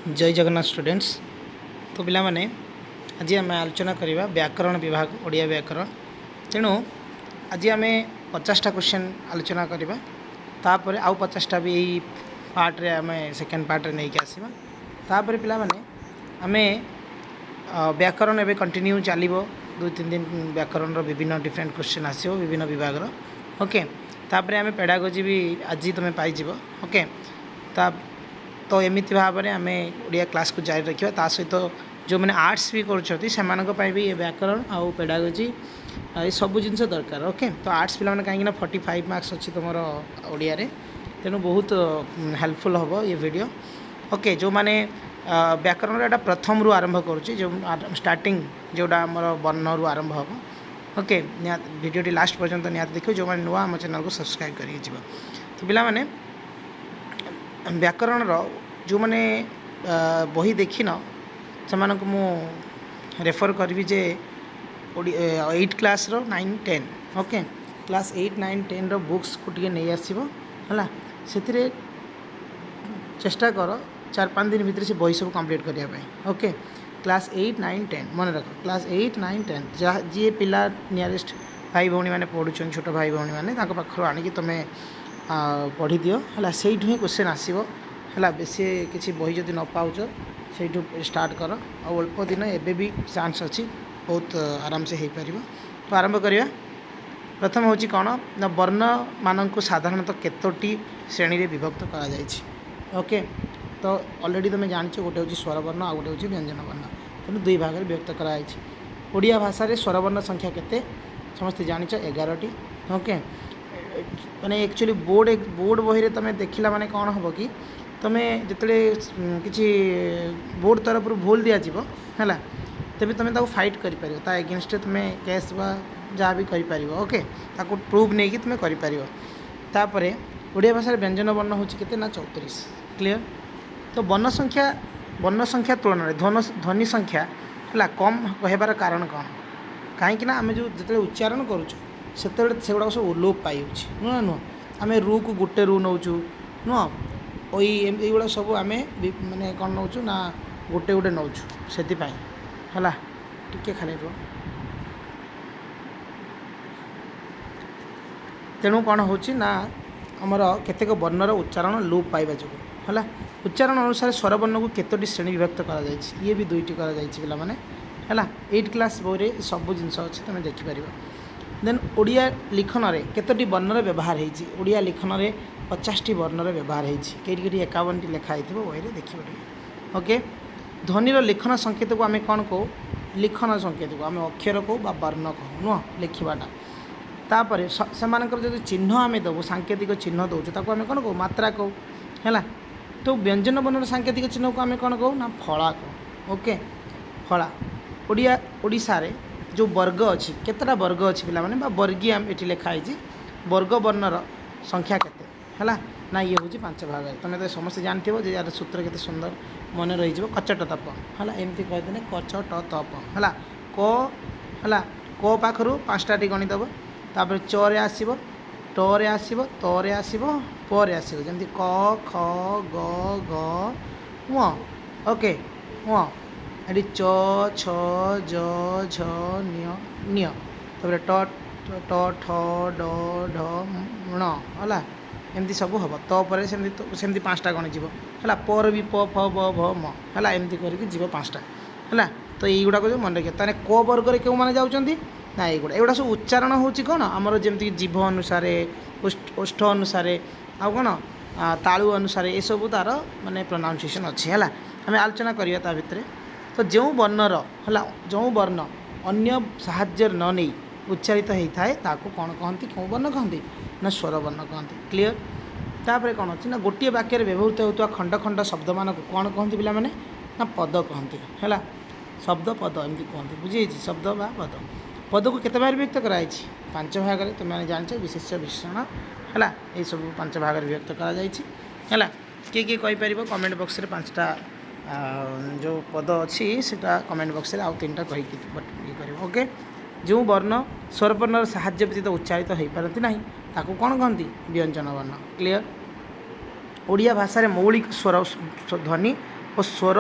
जय जगन्नाथ स्टूडेंट्स। तो पिला माने आज आम आलोचना करवा व्याकरण विभाग ओडिया व्याकरण। तेणु आज आम 50टा क्वेश्चन आलोचना करवा तापर आउ 50टा भी यही पार्ट रे आम सेकेंड पार्ट रे नहीं आसवा। तापर पिला माने आम व्याकरण एवं कंटिन्यू चलो 2-3 दिन व्याकरण विभिन्न डिफरेंट क्वेश्चन आसो विभिन्न विभाग ओके। तापर आम पेडागोजी भी आज तुम पाइज ओके। तो एमती भाव में आम ओडिया क्लास को जारी रखा ता सहित जो मैंने आर्ट्स भी कर भी ये व्याकरण आउ पेडागोजी ये सब जिन दरकार ओके। तो आर्ट्स पिला कहीं 45 मार्क्स अच्छी तुम ओडिया तेणु बहुत हेल्पफुल हम ये वीडियो ओके। जो मैंने व्याकरण एटा प्रथम रु आरंभ करुच्ची जो स्टार्टिंग जोटा आम वर्ण रु आरंभ हम ओके। वीडियो टी लास्ट पर्यंत निहाती देखिए जो मैंने नुआ आम चैनल को सब्सक्राइब करिए। तो पिला माने व्याकरण जो मैंने बही देखी न से मु रेफर करी जे 8 क्लास 9-10 ओके। क्लास 8-9-10 बुक्स को टे नहीं आसो है से चेष्टा कर 4-5 दिन भितर से बही सब कंप्लीट करने ओके। क्लास 8-9-10 मन रख क्लास 8-9-10 जहाँ जी पिला नियरेस्ट भाई भौणी मैंने पढ़ुन छोट भाई भौणी मैंने पाखर आणिकी तुम्हें पढ़ी दियो है से ही क्वेश्चन आसो है। बेसी किसी बही जदि न पाच से स्टार्ट कर अल्प दिन एबे भी चांस अच्छी बहुत आराम से हो पार। तो आरंभ करवा प्रथम हूँ कौन ना वर्ण मान को साधारणतः केतोटी श्रेणी रे विभक्त करा ओके। तो ऑलरेडी तुम जान गोटे हूँ स्वर वर्ण आ गोटे हूँ व्यंजन वर्ण तेणु दुई भाग में विभक्त कराई। ओडिया भाषा रे स्वर वर्ण संख्या केते समस्ते जान 11टी ओके। माने एक्चुअली बोर्ड बही तुम देखला माने कौन हम कि तुम्हें जिते किसी बोर्ड तरफ भूल दि जाव है तेज तुम फाइट कर एगेन्स्ट तुम केस जहाँ भी कर ओके ताको प्रूव नहीं कि तुम कर। ओडिया भाषा व्यंजन वर्ण हूँ के 34 क्लियर। तो वर्ण संख्या तुलन में ध्वनि संख्या है कम कहबार कारण कौन कहीं आम जो जो उच्चारण करुँ सेगुड़ा सब लोप पाई नुह नुह आम रू को गोटे रू नौ नुह युवा सब आम माने कौन नौ ना गोटे गोटे नौ से है टे खाली रुह। तेणु कौन हो आमर केतेक वर्णर उच्चारण लोप पाइबा जो है उच्चारण अनुसार स्वर वर्ण को केतोटी श्रेणी विभक्त कर ये भी 2टी कर पाने है 8 क्लास बोरे सब जिन अच्छे तुम देखिपर। देन ओडिया लिखन में केतोटी वर्णर व्यवहार होती ओडिया लिखन में 50टी वर्णर व्यवहार होती 51टी लिखाई बही देखिए ओके। ध्वनिर लिखन संकेत को आम कौन कहू लिखन संकेत को आम अक्षर कहू वर्ण कहू नुह लिखवाटा। तापर से जो चिन्ह आम देवु सांकेतिक चिन्ह दौचु ताको आम कौन कहू मात्रा कहू है। तो व्यंजन वर्णर सांकेतिक चिन्ह को आम कौन कहू ना फला कहू ओके। फला ओडिशा रे जो वर्ग अच्छी केतटा वर्ग अच्छी पिला माने वर्गीय ये लिखाई वर्ग वर्णर संख्या केते है ना ये हूँ 5 भाग। तुम तो समस्त जानते हो यार सूत्र केते सुंदर मन रही कचट तप है एमती कहते कचट तप है क पाखर 5टा गणिदेव तापर चरे आसो टरे आसो तरे आसो पर आसो जमी क ख ग घ ओके ये च छ ज झ निय तापर ट ठ ड ढ ण है एमती सब हम तपर सेमती 5टा गणिज है पर भी प फ ब भ म है एमती करके जीव 5टा है। तो युवाक जो मन रखिए ताने क वर्ग रे क्यों माने जाउचंती ना एगुड़ा सब उच्चारण होची कौन आमर जमती जीभ अनुसार ओष्ठ अनुसार आ कौन तालु अनुसार ये सब तार माने प्रोनाउंसिएशन अच्छी है आम आलोचना करवा भितर। तो जो वर्णर है जो वर्ण अन्य साहाଯ୍य न नहीं उच्चारित होता है ताको कौन कहती कौन वर्ण कहती ना स्वर वर्ण कहती क्लियर। तापर कौन अच्छी ना गोटे वाक्य व्यवहृत होता खंड खंड शब्द मान को कौन कहती पिला माने ना पद कहती है शब्द पद एमती कहती बुझे शब्द बा पद पद को केते भाग विभक्त कराई 5 भाग में तुम जान विशेष विशेषण है ये सब 5 भाग में विभक्त है। किए किए कहीपर कमेंट बॉक्स रे 5टा जो पद अच्छी सेटा कमेंट बॉक्स रे आउ 3टा कही ये कर ओके। जो वर्ण स्वर वर्णर साहाय्य व्यतीत उच्चारित हो पारती ना ताको कौन कहती व्यंजन वर्ण क्लियर। ओडिया भाषा रे मौलिक स्वर ध्वनि और स्वर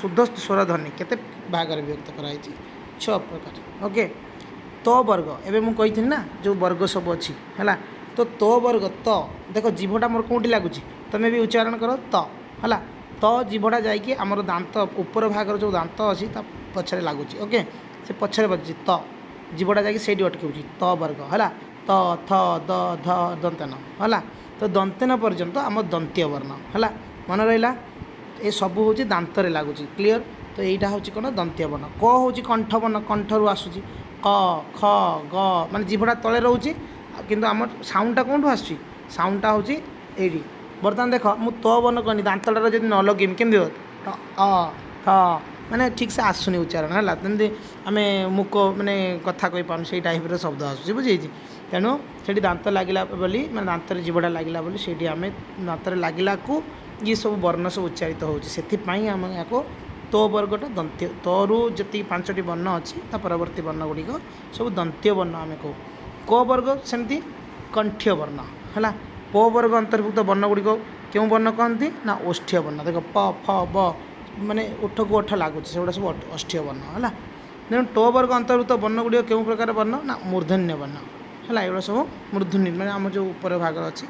शुद्ध स्वर ध्वनि केते भाग में विभक्त कराई 6 प्रकार ओके तो वर्ग एवं मुझे ना जो वर्ग सब अच्छी है तो वर्ग तो देख जीभटा मोर कौटी लगुच तुम्हें भी उच्चारण कर है तो जीभटा जामर दांत ऊपर भागर जो दांत अच्छी पछरे लगुच ओके से पछरे बजुची तो जीभटा जाकि अटकाऊँच तो वर्ग है तो थ द ध दंतन है तो दंतन पर्यंत आम दंत्य वर्ण है मन रहा ये सब हूँ दांत लगुच क्लीयर तो यहाँ हूँ कौन दंत्य वर्ण क हूँ कंठ वर्ण कंठर आसूँ क ख ग माने जीभटा तले रोचे किंतु आम साउंडटा कौन आसूँ साउंडटा हूँ ये बर्तमान देख मु तो वर्ण कहनी दांतटार जब न लगेमी केमती अ थ माने ठीक से आसुनी उच्चारण है जमी आम मुक माने कथा कही पार से टाइप शब्द आसूँ बुझे तेणु से दांत लगिला बोली मैं दांत जीभटा लगिला बोली से आम दांत लगिला को ये सब वर्ण सब उच्चारित होपाई आम या तो वर्गटा दंत्य तरु जी 5टी वर्ण अच्छी परवर्ती वर्ण गुड़िक सब दंत्य वर्ण आम कहू क वर्ग सेमती कंठ्य वर्ण है प वर्ग अंतर्भुक्त वर्ण गुड़िक क्यों वर्ण कहती ना ओष्ठ्य वर्ण देख प फ ब माने ओठ को ओठ लगुच से सब ओष्ठ्य वर्ण है तेणु टो वर्ग अंतर्भुक्त वर्ण गुड़िक क्यों प्रकार वर्ण ना मूर्धन्य वर्ण है एगुड़ा सब मूर्धन्य मैंने आम जो ऊपर भाग अच्छी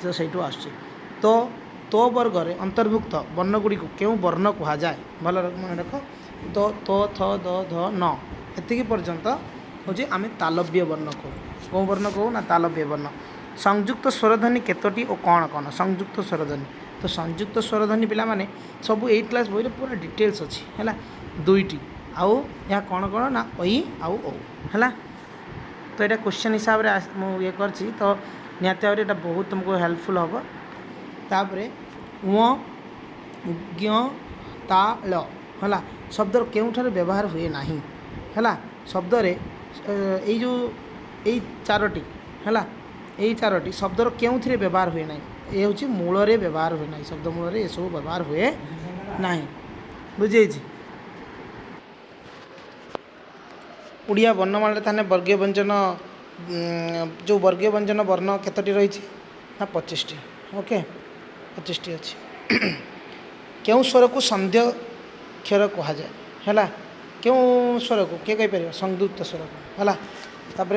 तो सही आसूँ तो वर्ग रे अंतर्भुक्त वर्ण गुड़िक क्यों वर्ण कह जाए भल मन रख तो थ द ध न एतिकी पर्यंत हूँ आम तालव्य वर्ण कहू कौन वर्ण कहू ना तालव्य वर्ण संयुक्त स्वरध्वनि केतोटी और कौन कौन संयुक्त स्वरध्वनि तो संयुक्त स्वरध्वनि पिला माने सब 8 क्लास बही पूरा डिटेल्स अच्छी है 2टी आउ या कौन कौन ना ओई आउ ओ है तो यहाँ क्वेश्चन हिसाब से मुझे कर तो निहत भाव में बहुत तुमको हेल्पफुल हम तापर ज्ञ ता ल है शब्दर केउठार व्यवहार हुए ना है शब्द ये जो यही 4टी है यही 4टी शब्दर क्यों व्यवहार हुए ना ये हूँ मूल व्यवहार हुए ना शब्द मूल ये सब व्यवहार हुए ना बुझे उड़िया वर्णमाला थाने वर्गीय व्यंजन जो वर्गीय व्यंजन वर्ण केतोटी रही ना 25टी ओके 25टी अच्छी क्यों स्वर को संध्यक्षर कह जाए है क्यों स्वर को किए कहीपर संयुक्त स्वर को है तापर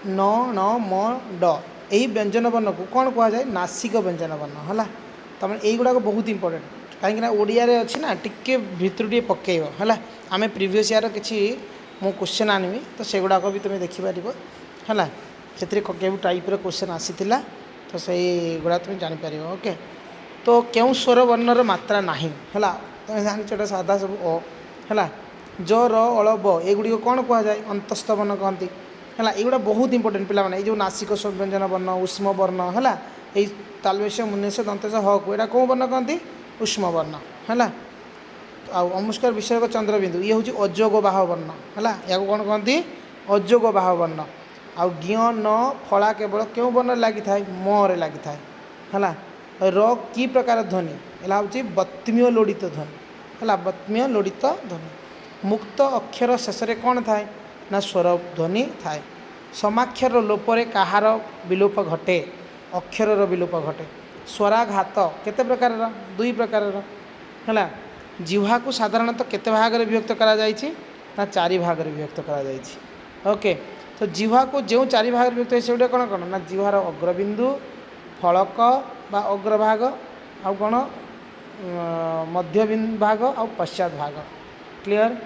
न न म ड यही व्यंजन वर्ण को कौन कह जाए नासिक व्यंजन वर्ण है तमें यहीगुड़ाक बहुत इंपोर्टेंट कहीं ओडिया रे अच्छी ना टिके भितर टे पकईब है आम प्रिवियस ईयर किसी मु क्वेश्चन आनमी तो सेगुड़ाक भी तुम्हें देखिपर है से टाइप्र क्वेश्चन आसीला तो से गुड़ा तुम जापर ओके तो क्यों स्वर वर्णर मात्रा ना है तुम जान साधा सब अ है ज र अल ब एगुड़ी कौन कह जाए अंतस्थ वर्ण कहती है युवा बहुत इंपोर्टेंट पे जो नासिक व्यंजन वर्ण उष्म वर्ण है यही तालवेश मुनेश दंतेश ह को यहाँ कौन वर्ण कहती उष्म वर्ण है अमुष्कर विषयक चंद्रबिंदु ये हूँ अजोग बाह वर्ण है या कौन कहती अजोग बाह वर्ण आउ ज्ञ न फला केवल क्यों वर्ण लगी था मरे लगी था है र कि प्रकार ध्वनि है हूँ बत्म्य लोड़ित ध्वनि है बत्म्य लोड़ित ध्वनि मुक्त अक्षर शेष कौन थाए ना स्वर ध्वनि थाए समाक्षर लोपरे कहार विलोप घटे अक्षर विलोप घटे स्वराघात केते प्रकार 2 प्रकार है जिह्वा को साधारणतः केते भाग में विभक्त करा जायछि ना 4 भाग में विभक्त करा जायछि ओके तो जिह्वा को जो 4 भाग में विभक्त है कौन कौन ना जिह्वार अग्रबिंदु फलक बा अग्रभाग आउ कौन मध्य भाग आ पश्चात भाग क्लियर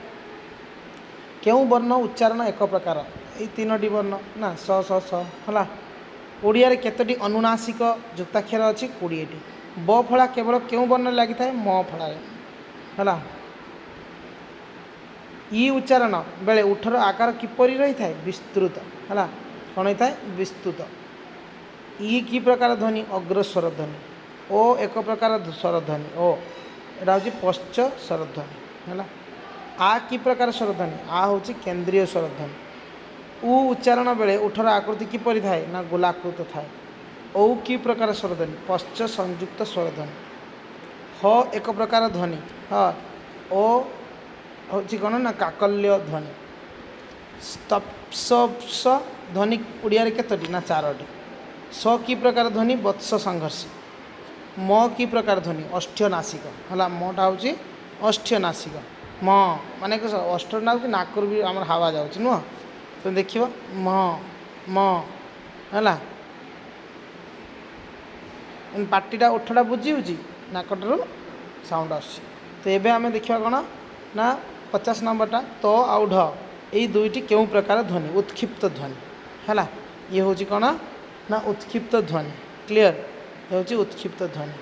क्यों वर्ण उच्चारण एक प्रकार ये 3टी वर्ण ना स स स है ओडिया केतोटी अनुनासिक युक्ताक्षर अच्छी 20टी ब फला केवल क्यों वर्ण लगी था म फल है ई उच्चारण बेले उठर आकार किपरि रही था विस्तृत है कौन होता है विस्तृत ई कि प्रकार ध्वनि अग्रस्वर ध्वनि ओ एक प्रकार स्वर ध्वनि ओ यहाँ हूँ पश्च स्वर ध्वनि है आ कि प्रकार स्वर ध्वनि आ हूँ केन्द्रीय स्वर ध्वनि उ उच्चारण बेले उठर आकृति किपरि थाए ना गोलाकृत थाए औ कि प्रकार स्वर ध्वनि पश्च संयुक्त स्वर ध्वनि ह एक प्रकार ध्वनि हाँ ओ हूँ कौन ना काकल्य ध्वनि स्तप्स ध्वनि ओडिया केतोटी ना 4टी स कि प्रकार ध्वनि वत्स संघर्ष म कि प्रकार ध्वनि अष्ठ्य नासिक है मटा हूँ अष्ठ्य नासिक म माने अष्ट ना नाक भी आम हावा जाऊँगी नुह तो देख म म है पार्टीटा ओठटा बुझी हो नाकटर साउंड आस तो ये आम देखा कौन ना 50 नंबरटा तो आउ ढ यही दुईटी क्यों प्रकार ध्वनि उत्क्षिप्त ध्वनि है ये हूँ कौन ना उत्क्षिप्त ध्वनि क्लीयर ये हूँ उत्क्षिप्त ध्वनि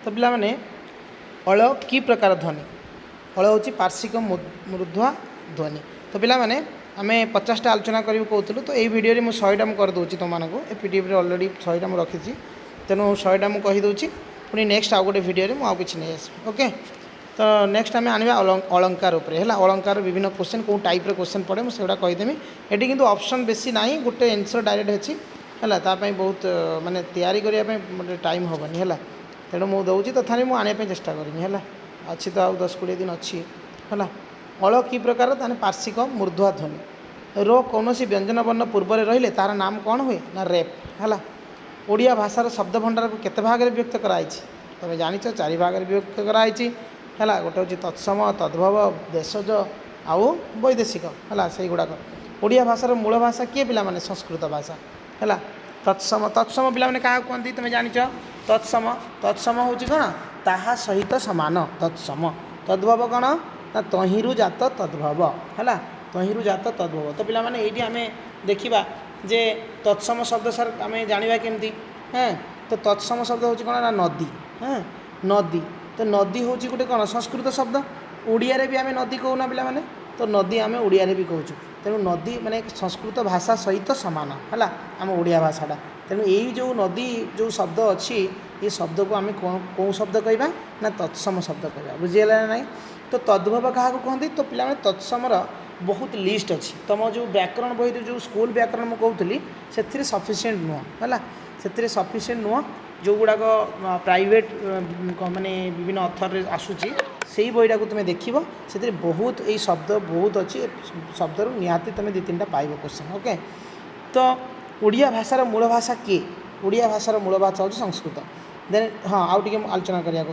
तो पिला माने अल कि प्रकार ध्वनि अल हूँ पार्श्विक मृदुआ ध्वनि तो पिला माने आम 50टा आलोचना करूँ कहूँ तो यही भिडियो मुझे 100टा करदे तुमको ए पीडीएफ ऑलरेडी 100टा मुझे रखी तेणु 100टा मुझे कहीदे पुणी नेक्स्ट आउ गोटे भिडियो मुझे किसी नहीं आस ओके तो नेक्स्ट आम आने अलंकार उपर है अलंकार विभिन्न क्वेश्चन कौ टाइप क्वेश्चन पड़े मुझे सेगुड़ा कहीदेमी ये कितु ऑप्शन बेसी ना गोटे आंसर डायरेक्ट अच्छी है तापाई बहुत माने तैयारी करने टाइम हेनी है तेणु मुझे दूसरी तथापि मुझे आने चेष्टा करमी है अच्छी तो आउ 10-20 दिन अच्छी है अल कि प्रकार ताने पार्श्विक मूर्ध्वा ध्वनि रो कौन सी व्यंजन वर्ण पूर्व रहिले तार नाम कौन हुए ना रेप है ओडिया भाषार शब्द भंडार को केते भाग में विभक्त कराई तुम जान 4 भाग में विभक्त कराई है गोटे हूँ तत्सम तद्भव देशज आउ वैदेशिक है से गुड़ाक ओडिया भाषार मूल भाषा किए पिला माने संस्कृत भाषा है तत्सम तत्सम पिला माने क्या कहते तुम जान तत्सम तत्सम हूँ कौन ताहा सहित सामान तत्सम तद्भव कौन ना तहिरु जात तद्भव है तहिरु जात तद्भव तो पिला माने ये आम देखा जे तत्सम शब्द सर आम जाना केमती हाँ तो तत्सम शब्द हूँ कौन ना नदी हाँ नदी तो नदी हूँ गोटे कौन संस्कृत शब्द ओडिया भी आम नदी कहूना पिला माने तो नदी आम ओडिया भी कहूँ तेणु नदी माने संस्कृत भाषा सहित सामान है आम ओडिया भाषाटा तेणु यही जो नदी जो शब्द अच्छी ये शब्द को आम कौन शब्द कहवा ना तत्सम शब्द कहवा बुझीगला ना तो तद्भव क्या कहते तो पिला तत्समर बहुत लिस्ट अच्छी तुम जो व्याकरण बही जो स्कूल व्याकरण मुझे कहूली से सफिसीयंट नुह है से सफिसीयंट नुह जो गुड़ाक प्राइवेट माने विभिन्न अथर आसूची से ही बहीटा को तुम देख से बहुत यही शब्द बहुत अच्छी शब्द निहाती तुम 2-3टा पाइब क्वेश्चन ओके तो ओडिया भाषार मूल भाषा किए ओडिया भाषार मूल भाषा हूँ संस्कृत देन हाँ आउ टे आलोचना करा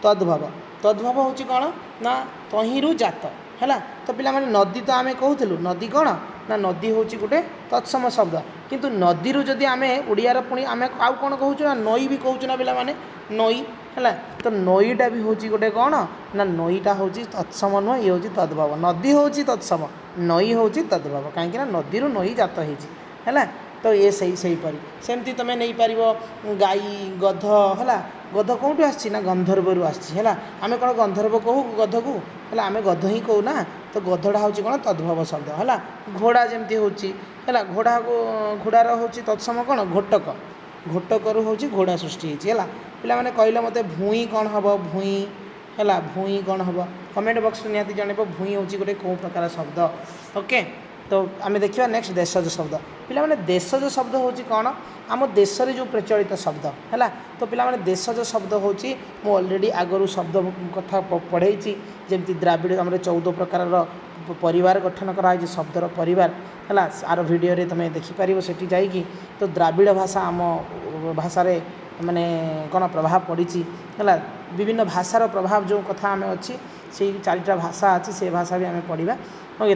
तद्भव तद्भव हूँ कौन ना तहिरु जात है तो पिला माने नदी तो आम कहूँ नदी कौन ना नदी हूँ गोटे तत्सम शब्द किंतु नदी जदि आम ओडियार पुणी आम आउ कौन कहूँ ना नई भी कहूँ ना पिला माने नई है तो नईटा भी हूँ गोटे कौन ना नईटा हूँ तत्सम नुह ये हूँ तद्भव नदी हूँ तत्सम नई हूँ तद्भव कहीं नदी नई जात है तो ये सही परी सेमती तुम नहीं पार गाई गध है गध कौटू आसी ना गंधर्व आसी आम कौन गंधर्व कहू गध को है आम गध ही कहू ना तो गधटा हूँ कौन तद्भव शब्द है घोड़ा जमती हूँ है घोड़ा को घोड़ार हूँ तत्सम कौन घोटक घोटकर हूँ घोड़ा सृष्टि है पिला माने कहले मत भूई कौन हम भूई है भूई कौन हम कमेंट बॉक्स निहाती जनइब भूई हूँ गोटे कौ प्रकार शब्द ओके तो आम देखा नेक्स्ट देशज शब्द पिला माने देशज शब्द हूँ कौन आम देश जो प्रचलित शब्द है तो पिला माने देशज शब्द हूँ मु ऑलरेडी आगु शब्द कथा पढ़े जमी द्राविड़ आम 14 प्रकार परिवार गठन कराई शब्दर परिवार है आर भिडियो तुम देखिपार से जाकि तो द्राविड़ भाषा आम भाषार माने कौन प्रभाव पड़ी है विभिन्न भाषार प्रभाव जो कथा आम अच्छी से 4टा भाषा अच्छी से भाषा भी आम पढ़ा ओके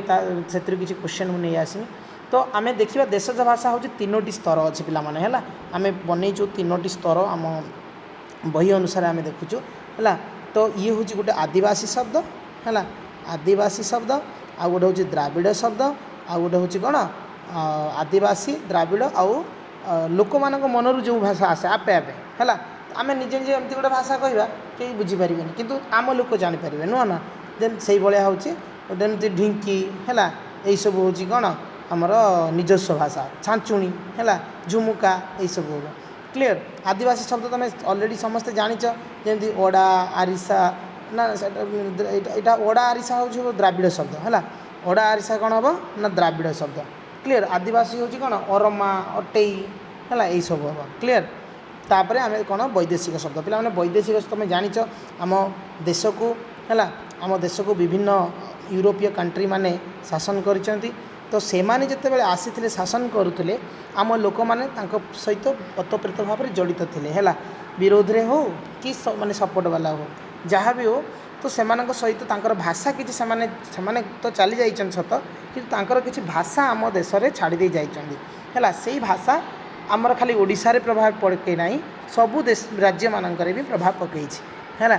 से किसी क्वेश्चन मुझे आसमी तो आम देखा देशज भाषा हूँ 3टी स्तर अच्छी पिला माने है आम बनईचु 3टी स्तर आम बही अनुसार आम देखुचु है तो ये हूँ गोटे आदिवासी शब्द है आदिवासी शब्द आ गोटे हूँ द्राविड़ शब्द आ गोटे हूँ कौन आदिवासी द्राविड़ आउ लोक मान मनरू जो भाषा आसे आपे आपे है आम निजे निजे एमती गोटे भाषा कहवा कहीं बुझीपारे किंतु आम लोक जानीपारे नुह ना देन से भाया हूँ गोटे ढिंकी है यही सब हूँ कौन आमर निजस्व भाषा छांचुणी है झुमुका यही सब हो क्लीयर आदिवासी शब्द तुम ऑलरेडी समस्ते जानिच जमी ओडा आरिसा ना यहाँ ओडा आरिसा हूँ द्राविड़ शब्द है ओडा आरिसा कौन हम ना द्राविड़ शब्द क्लीयर आदिवासी हूँ कौन अरमा अटेई है यही सब हम क्लीयर तापर आम कौन वैदेशिक शब्द पिला माने वैदेशिक तुम जानिच आम देश को है आम देश को विभिन्न यूरोपीय कंट्री माने शासन करचंती तो सेमाने जेतेबेले आसीथिले शासन करुथिले आम लोक माने तांको सहित ओतप्रोत भाव में जड़ित थिले हैला विरोध रे हो कि माने सपोर्ट वाला हो जहाँ भी हो तो सेमानक सहित तांकर भाषा किछि सेमाने तो चली जाइछन सत कि तांकर किछि भाषा आम देश रे छाड़ी दे जाइछन हैला सेही भाषा आमर खाली ओडिशा रे प्रभाव पड़े नहीं सबु देश राज्य मानकर भी प्रभाव पकई है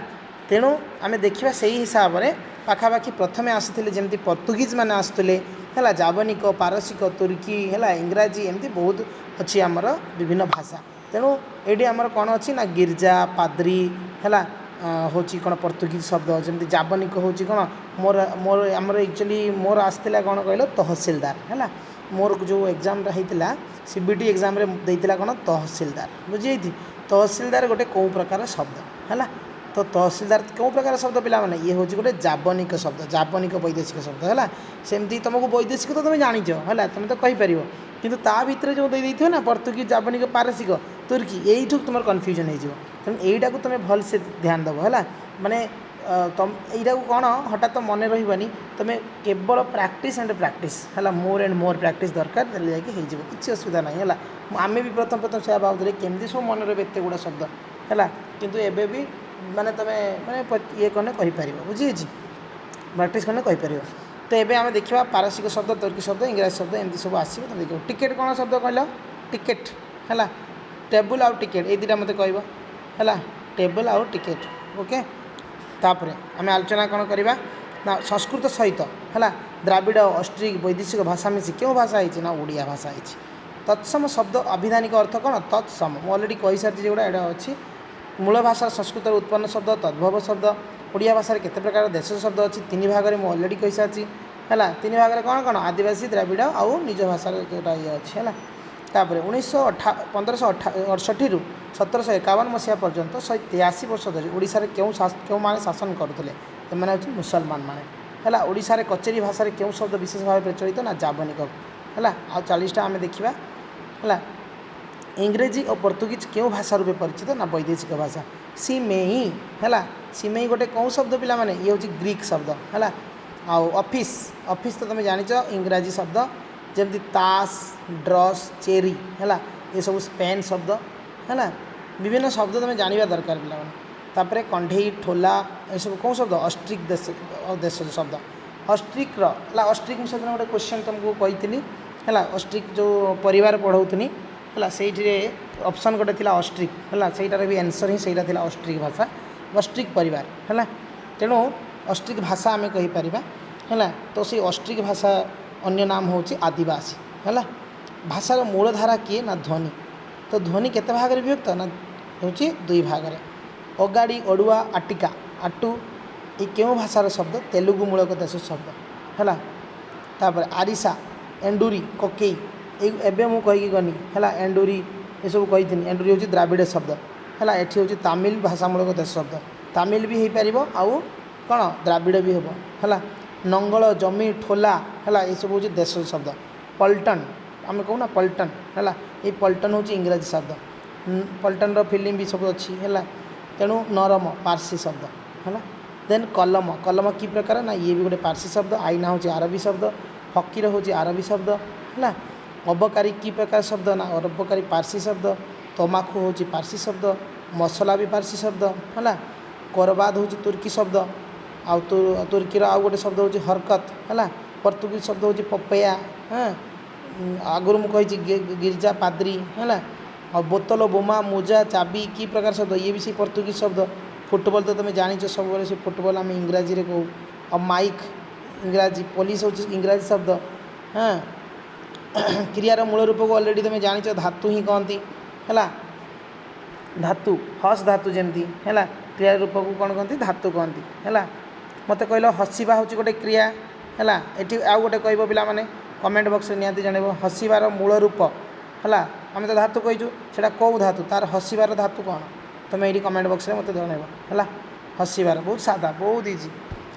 तेणु आम देखा से हिसाब से पाखापाखि प्रथम आसते जमी पर्तुगीज मैंने आसुले है जावनिक पारसिक तुर्की है इंग्राजी एमती बहुत अच्छी आमर विभिन्न भाषा तेणु ये आमर कौन अच्छी ना गिरजा पाद्री है हूँ कौन पर्तुगीज शब्द जमी जावनिक हूँ कौन मोर मोर आमर एक्चुअली मोर आसला कौन कहल तहसिलदार है मोर जो एग्जाम होता सीबीटी एग्जाम देता कौन तहसिलदार बुझी तहसिलदार गोटे कौ प्रकार शब्द है तो तहसिलदार कौ प्रकार शब्द पिला माने ये हूँ गोटे जावनिक शब्द जावनिक वैदेशिक शब्द है सेमती तुमको वैदेशिक तो तुम जाच है तुम तो कहीपर किंतु ता भितर जो दे ना पर्तुगीज जावनिक पारसिक तुर्की यही तुम कन्फ्यूजन हो तेणु यहीटा को तुम भल से ध्यान दब है माने तुम यहीटा को कौन हठात तो मन रही तुम केवल प्रैक्टिस एंड प्रैक्टिस है मोर एंड मोर प्रैक्टिस दरकार जाकि किसी असुविधा ना है आम भी प्रथम प्रथम से भावुले केमती सब मन रे एत गुड़ा शब्द है किंतु एबे भी माने तुम माने ये कने कहीपर बुझी प्रैक्टिस कने कहीपर तो ये आम देखा पारसिक शब्द तुर्की शब्द इंग्राजी शब्द एमती सब आसो तुम देख टिकेट कौन शब्द कहल टिकेट है टेबुल आउ टिकेट ये दुटा मत कह है टेबुल आउ टिकेट ओके तापर आम आलोचना कौन करवा ना संस्कृत सहित है द्राविड़ ऑस्ट्रिक वैदेशिक भाषा मिसी क्यों भाषा है ना ओडिया भाषा है तत्सम शब्द अभिधानिक अर्थ कौन तत्सम मुझे अलरेडी कही सारी जोड़ा यहाँ अच्छी मूल भाषा संस्कृत उत्पन्न शब्द तद्भव शब्द ओडिया भाषा केते प्रकार देश शब्द अच्छी तीन भाग में मुझे अलरेडी कही सारी है तीन भाग में कौन कौन आदिवासी द्राविड़ आउ निज भाषा जोटा ये अच्छी है तापर 1568 रु 1751 मसीहा पर्यंत 183 वर्ष धरी ओडिशा क्यों माने शासन करुले एमाने होछि मुसलमान माने है ओडिशा रे कचेरी भाषा रे क्यों शब्द विशेष भाव प्रचलित ना जावनिक है आ 40टा आम देखा है इंग्रेजी और पर्तुगीज क्यों भाषा रूपे परिचित ना वैदेशिक भाषा सिमेई है सिमेई गोटे कौन शब्द पिला माने ये हूँ ग्रीक शब्द है ऑफिस ऑफिस तो तुम जानिच इंग्राजी शब्द जमी तास ड्रस चेरी है ये सब स्पेन शब्द है विभिन्न शब्द तुम जाना दरकार पे कंढे ठोला ये सब कौन शब्द ऑस्ट्रिक देश शब्द ऑस्ट्रिक ऑस्ट्रिक मुझे गोटे क्वेश्चन तुमको कही है ऑस्ट्रिक जो परिवार पढ़ाऊनी है से ऑप्शन गोटे थी ऑस्ट्रिक है सहीटार भी आंसर ही सहीटा थी ऑस्ट्रिक भाषा ऑस्ट्रिक परिवार है तेणु ऑस्ट्रिक भाषा आम कहीपर है तो से ऑस्ट्रिक भाषा अन्य नाम हूँ आदिवासी है भाषार मूलधारा किए ना ध्वनि तो ध्वनि केते भाग में विभक्त ना हूँ दुई भाग में अगाड़ी अड़ुआ आटिका आटू ये क्यों भाषार शब्द तेलुगु मूलक देश शब्द है तापर आरिसा एंडुरी कोकेई एवं मुझे कहीकि गनी है एंडुरी ये सब कही एंडुरी हूँ द्राविड़ शब्द है ये हूँ तमिल भाषामूलक देश शब्द तमिल भी हो पार आउ कौन द्राविड़ भी हम है नंगल जमी ठोला है ये सब हूँ देश शब्द पल्टन आम कहूना पल्टन है ये पल्टन हूँ इंग्राजी शब्द पल्टन फिल्म भी सब अच्छी है तेणु नरम पारसी शब्द है देन कलम कलम कि प्रकार ना ये भी गोटे पारसी शब्द आईना हूँ आरबी शब्द फकीर हूँ आरबी शब्द है अबकारी कि प्रकार शब्द ना अबकारी पारसी शब्द तमाखु हूँ पारसी शब्द मसला भी पारसी शब्द है करबाद हूँ तुर्की शब्द आउ तुर्कीर आउ गोटे शब्द हूँ हरकत है पर्तुगीज शब्द हूँ पपैया हाँ आगुरी मुझे गिरजा पाद्री है और बोतल बोमा मोजा चाबी कि प्रकार शब्द ये भी से पर्तुगीज शब्द फुटबॉल तो तुम जानी सब से फुटबॉल आम इंग्राजी रे कहूँ और माइक इंग्राजी पुलिस हूँ इंग्राजी शब्द हाँ क्रियार मूल रूप को अलरेडी तुम जानी धातु ही कहती है धातु हस धातु जमती है क्रिया रूप को कौन कहती धातु कहती है मत कहल हसवा हूँ गोटे क्रिया है ये आउ गोटे कह पे कमेंट बॉक्स निहाती जनइब हसबार मूल रूप है आम तो धातु कहीचु से कौ धातु तार हसबार धातु कौन तुम ये कमेंट बॉक्स में मत जनइब है हसबार बहुत सादा बहुत इजी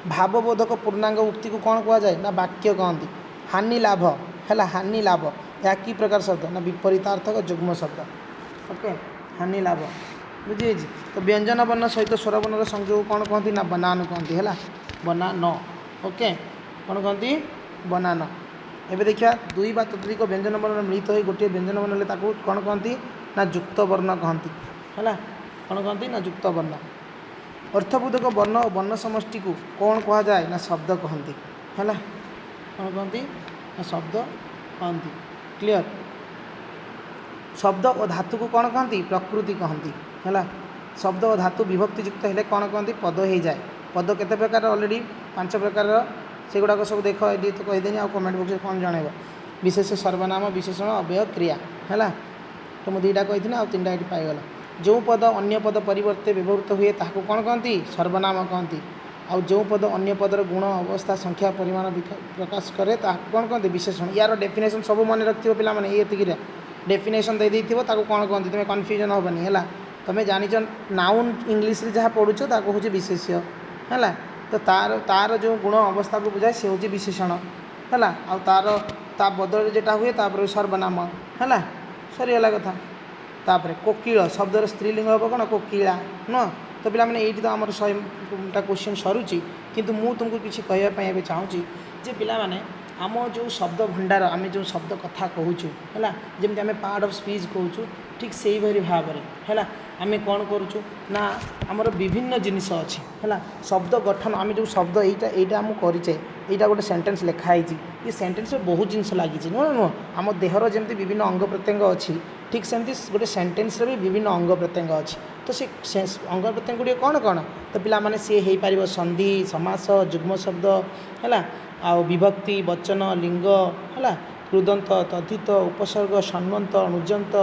भावबोधक पूर्णांग उक्ति को कौन कहुए ना वाक्य कहती हानि लाभ है हानि लाभ या कि प्रकार शब्द ना विपरीतार्थक जुग्म शब्द ओके हानि लाभ बुझी तो व्यंजन वर्ण सहित स्वर वर्ण संयोग कौन कहती ना बनान कहती है बनान ओके कौन कहती बनान एबे देखिए दुई बा ततोधिक व्यंजन वर्ण मिलित हो गोटे व्यंजन वर्ण हेल्ले ताकू कौन कहती ना युक्त वर्ण कहती है कौन कहती ना युक्त वर्ण अर्थबोधक वर्ण और वर्ण समष्टि को कौन कह जाए ना शब्द कहती है कौन कहती ना शब्द कहती क्लियर शब्द और धातु को कौन कहती प्रकृति कहती है शब्द और धातु विभक्तियुक्त हेल्ले कौन कहती पद हो जाए पद केते प्रकार ऑलरेडी 5 प्रकार से गुड़ाक सब देख ये तो कहीदेनी आ कमेंट बॉक्स कौन जन विशेष सर्वनाम विशेषण अव्यय क्रिया है तो मुझे दुईटा कही आ 3टा ये पाईगला जो पद अन्य पद परिवर्ते व्यवहृत हुए ताकू कौन कहती सर्वनाम कहती आउ जो पद अन्य पदर गुण अवस्था संख्या परिमाण प्रकाश करे ताकू कौन कहती विशेषण यार डेफिनेशन सब मन रखियो पिला माने ये डेफिनेशन दे देथिबो ताकू कौन कहती तुम्हें कन्फ्यूजन हेनी है तुम्हें जानिच नाउन इंग्लीश जहाँ पढ़ुच ताकू हूँ विशेष्य है तो तार तार जो गुण अवस्था को बुझाए से हूँ विशेषण है आ तार ता बदल जेटा हुए तापर सर्वनाम है सरीगला कथा तापर कोकिल शब्दर स्त्रीलिंग हम कौन कोकिला नुह तो पे मैंने ये तो आम 100टा क्वेश्चन सरुची किंतु मु तुमको किसी कहवाई चाहूँगी जे पिला माने आम जो शब्द भंडार आम जो शब्द कथा कहूँ है जमी आम पार्ट ऑफ स्पीच कहूँ ठीक से ही भाव में है आम कौन करुचु ना आमर विभिन्न जिनिस अच्छी है शब्द गठन आम जो शब्द यहाँ आम करे यहाँ गोटे सेंटेंस लिखाई ये सेंटेंस बहुत जिनस लगी नुह नुह आम देहर जमी विभिन्न अंग प्रत्यंग अच्छी ठीक सेमती गोटे सेंटेंस भी विभिन्न अंग प्रत्यंग अच्छी तो से अंग प्रत्यंग गुड़िक कौन कौन तो पिला सी हो पार संधि समास जुग्म शब्द है आ विभक्ति वचन लिंग है कृदंत तद्धित उपसर्ग सन्मंत अनुजंत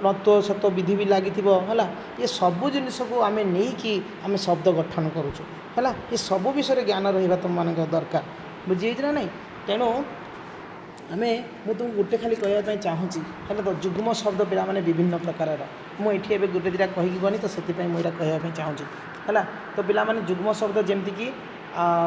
नत्व सत्व विधि भी लगी है ये सबू जिनस को आम नहीं आम शब्द गठन करुचु है ये सबू विषय ज्ञान रहा तुम मान दरकार बुझी ना नहीं तेणु आम मुझे तुमको गोटे खाली कहवाई चाहूँगी है तो जुग्म शब्द पे मैंने विभिन्न प्रकार मुझे गोटे दुटा कहीकि गनी तो से मुझे कहवाई चाहूँगी है तो पे जुग्म शब्द जमती कि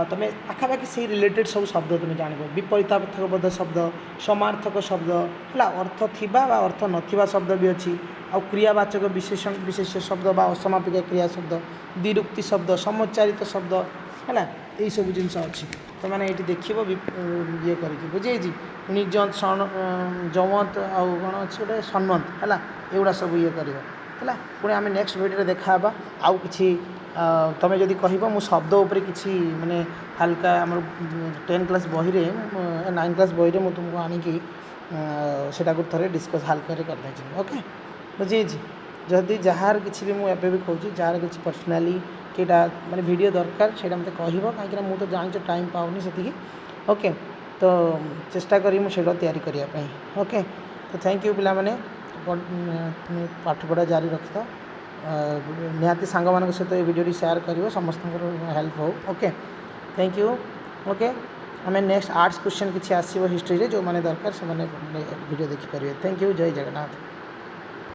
तुम्हें आखापाखि से रिलेटेड सब शब्द तुम्हें जान विपरीतार्थकबद्ध शब्द समार्थक शब्द है अर्थ थिबा बा अर्थ नथिबा शब्द भी अच्छी आ क्रियावाचक विशेषण विशेष शब्द बा असमापिका क्रिया शब्द द्विरुक्ति शब्द समुच्चारित शब्द है यही सब जिनस अच्छी तो मैंने ये देख ये करके बुझे निजंत जमत आउ कौन अच्छे गोटे सन्मत है एगुड़ा सब ये कर पुणी आम नेक्स्ट भिडियो देखा आउ कि तुम्हें जदि कह मु शब्द उपर किसी माने हल्का आम 10 क्लास बही 9 क्लास बही मुझे तुमको आणिकी सेटा थे डिस्कस हल्का कर ओके बुझे जदि जार किसी भी मुझे भी कहूँ जार किसी पर्सनाली केटा माने वीडियो दरकार से मत कह कहीं मुझे तो जान टाइम पाऊनी से ओके तो चेष्टा करी मुझे तैयारी करने ओके तो थैंक यू पिला माने पाठ पढ़ा जारी रखी था निहाती सांग मान सहित ये वीडियो शेयर कर समस्त हेल्प हो ओके थैंक यू ओके आम नेक्स्ट आर्ट्स क्वेश्चन किसी आसो हिस्ट्री जो मैंने दरकार से वीडियो देखिपारे थैंक यू जय जगन्नाथ।